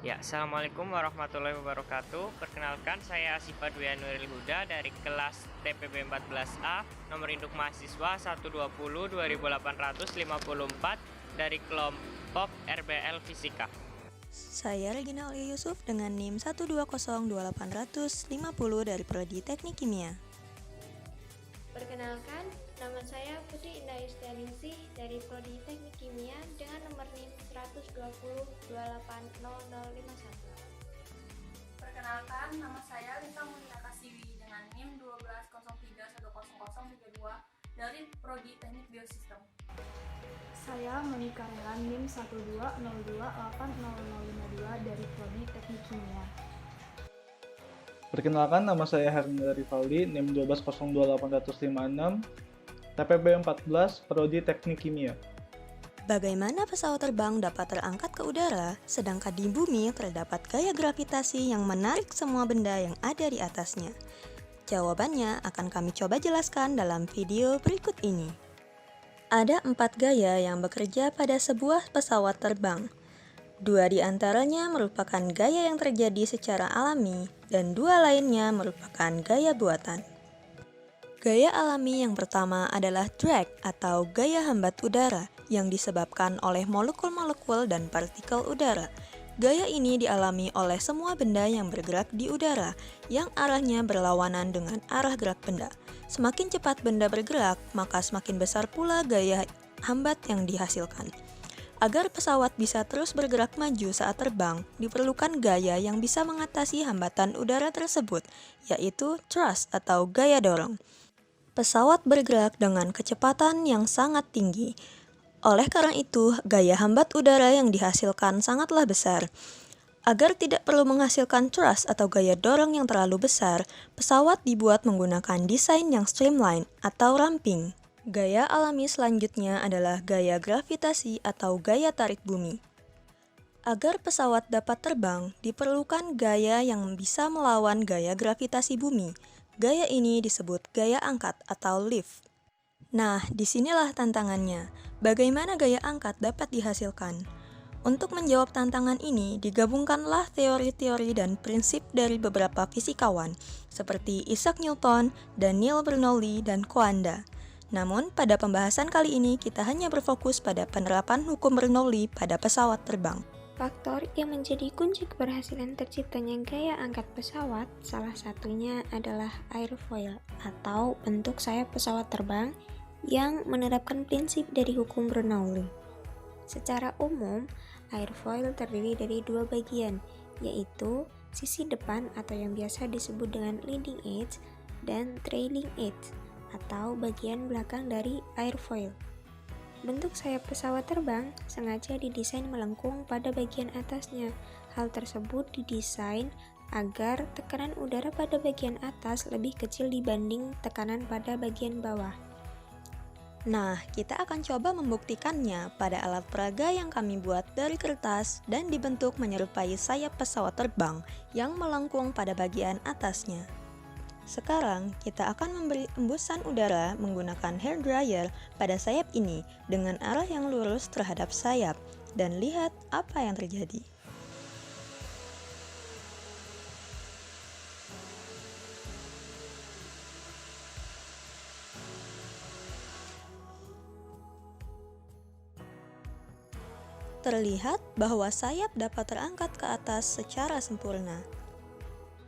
Ya, Assalamualaikum warahmatullahi wabarakatuh. Perkenalkan, saya Asifa Dwi Nuril Huda dari kelas TPB 14A, nomor induk mahasiswa 120 2854 dari kelompok RBL Fisika. Saya Regina Aulia Yusuf dengan NIM 1202850 dari Prodi Teknik Kimia. Perkenalkan, nama saya Putri Indah Yustianingsih dari Prodi Teknik Kimia dengan nomor NIM 120 280051. Perkenalkan, nama saya Lita Mulia Kasiwi dengan NIM 120310032 dari Prodi Teknik Biosistem. Saya Monika Relan NIM 120280052 dari Prodi Teknik Kimia. Perkenalkan, nama saya Hermila Rivaldi, NIM 1202856, TPB 14, Prodi Teknik Kimia. Bagaimana pesawat terbang dapat terangkat ke udara, sedangkan di bumi terdapat gaya gravitasi yang menarik semua benda yang ada di atasnya? Jawabannya akan kami coba jelaskan dalam video berikut ini. Ada 4 gaya yang bekerja pada sebuah pesawat terbang. 2 di antaranya merupakan gaya yang terjadi secara alami, dan 2 lainnya merupakan gaya buatan. Gaya alami yang pertama adalah drag atau gaya hambat udara yang disebabkan oleh molekul-molekul dan partikel udara. Gaya ini dialami oleh semua benda yang bergerak di udara yang arahnya berlawanan dengan arah gerak benda. Semakin cepat benda bergerak, maka semakin besar pula gaya hambat yang dihasilkan. Agar pesawat bisa terus bergerak maju saat terbang, diperlukan gaya yang bisa mengatasi hambatan udara tersebut, yaitu thrust atau gaya dorong. Pesawat bergerak dengan kecepatan yang sangat tinggi. Oleh karena itu, gaya hambat udara yang dihasilkan sangatlah besar. Agar tidak perlu menghasilkan thrust atau gaya dorong yang terlalu besar, pesawat dibuat menggunakan desain yang streamline atau ramping. Gaya alami selanjutnya adalah gaya gravitasi atau gaya tarik bumi. Agar pesawat dapat terbang, diperlukan gaya yang bisa melawan gaya gravitasi bumi. Gaya ini disebut gaya angkat atau lift. Nah, disinilah tantangannya. Bagaimana gaya angkat dapat dihasilkan? Untuk menjawab tantangan ini, digabungkanlah teori-teori dan prinsip dari beberapa fisikawan, seperti Isaac Newton, Daniel Bernoulli, dan Coanda. Namun, pada pembahasan kali ini kita hanya berfokus pada penerapan hukum Bernoulli pada pesawat terbang. Faktor yang menjadi kunci keberhasilan terciptanya gaya angkat pesawat salah satunya adalah airfoil atau bentuk sayap pesawat terbang yang menerapkan prinsip dari hukum Bernoulli. Secara umum, airfoil terdiri dari 2 bagian, yaitu sisi depan atau yang biasa disebut dengan leading edge dan trailing edge atau bagian belakang dari airfoil. Bentuk sayap pesawat terbang sengaja didesain melengkung pada bagian atasnya. Hal tersebut didesain agar tekanan udara pada bagian atas lebih kecil dibanding tekanan pada bagian bawah. Nah, kita akan coba membuktikannya pada alat peraga yang kami buat dari kertas dan dibentuk menyerupai sayap pesawat terbang yang melengkung pada bagian atasnya. Sekarang, kita akan memberi embusan udara menggunakan hair dryer pada sayap ini dengan arah yang lurus terhadap sayap, dan lihat apa yang terjadi. Terlihat bahwa sayap dapat terangkat ke atas secara sempurna.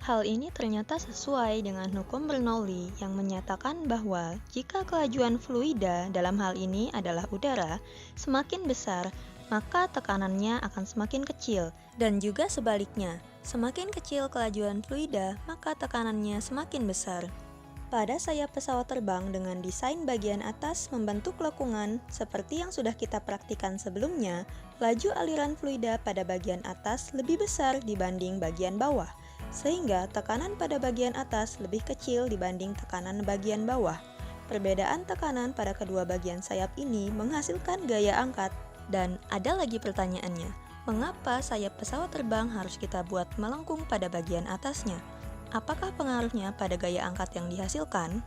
Hal ini ternyata sesuai dengan hukum Bernoulli yang menyatakan bahwa jika kelajuan fluida dalam hal ini adalah udara semakin besar, maka tekanannya akan semakin kecil, dan juga sebaliknya, semakin kecil kelajuan fluida, maka tekanannya semakin besar. Pada sayap pesawat terbang dengan desain bagian atas membentuk lekungan seperti yang sudah kita praktikan sebelumnya, laju aliran fluida pada bagian atas lebih besar dibanding bagian bawah, sehingga tekanan pada bagian atas lebih kecil dibanding tekanan bagian bawah. Perbedaan tekanan pada kedua bagian sayap ini menghasilkan gaya angkat. Dan ada lagi pertanyaannya, mengapa sayap pesawat terbang harus kita buat melengkung pada bagian atasnya? Apakah pengaruhnya pada gaya angkat yang dihasilkan?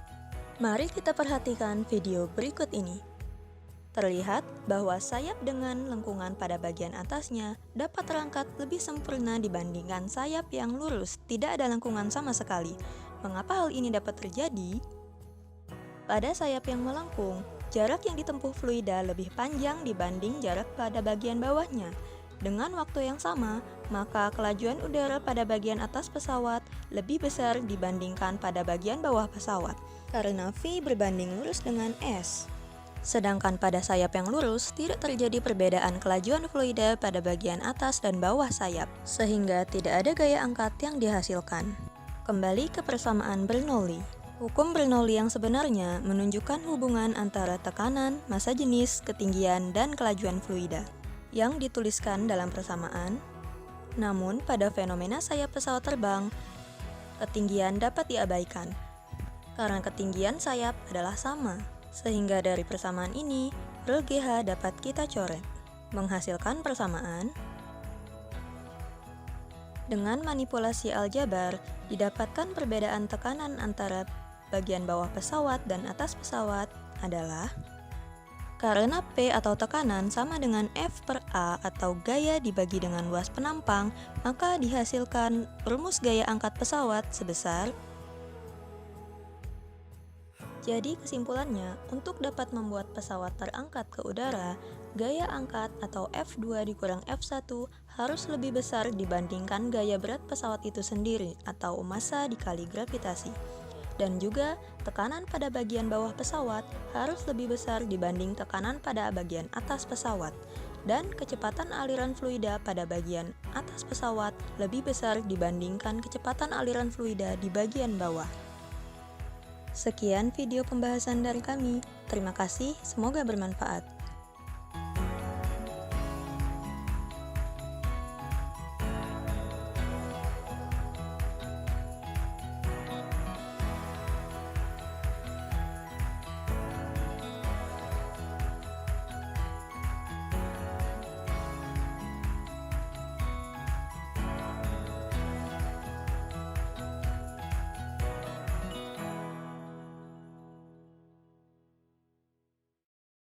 Mari kita perhatikan video berikut ini. Terlihat bahwa sayap dengan lengkungan pada bagian atasnya dapat terangkat lebih sempurna dibandingkan sayap yang lurus, tidak ada lengkungan sama sekali. Mengapa hal ini dapat terjadi? Pada sayap yang melengkung, jarak yang ditempuh fluida lebih panjang dibanding jarak pada bagian bawahnya. Dengan waktu yang sama, maka kelajuan udara pada bagian atas pesawat lebih besar dibandingkan pada bagian bawah pesawat, karena V berbanding lurus dengan S. Sedangkan pada sayap yang lurus, tidak terjadi perbedaan kelajuan fluida pada bagian atas dan bawah sayap, sehingga tidak ada gaya angkat yang dihasilkan. Kembali ke persamaan Bernoulli. Hukum Bernoulli yang sebenarnya menunjukkan hubungan antara tekanan, massa jenis, ketinggian, dan kelajuan fluida yang dituliskan dalam persamaan. Namun, pada fenomena sayap pesawat terbang, ketinggian dapat diabaikan, karena ketinggian sayap adalah sama. Sehingga dari persamaan ini, rel GH dapat kita coret, menghasilkan persamaan. Dengan manipulasi aljabar, didapatkan perbedaan tekanan antara bagian bawah pesawat dan atas pesawat adalah karena P atau tekanan sama dengan F per A atau gaya dibagi dengan luas penampang, maka dihasilkan rumus gaya angkat pesawat sebesar. Jadi kesimpulannya, untuk dapat membuat pesawat terangkat ke udara, gaya angkat atau F2 dikurang F1 harus lebih besar dibandingkan gaya berat pesawat itu sendiri atau massa dikali gravitasi. Dan juga tekanan pada bagian bawah pesawat harus lebih besar dibanding tekanan pada bagian atas pesawat. Dan kecepatan aliran fluida pada bagian atas pesawat lebih besar dibandingkan kecepatan aliran fluida di bagian bawah. Sekian video pembahasan dari kami. Terima kasih, semoga bermanfaat.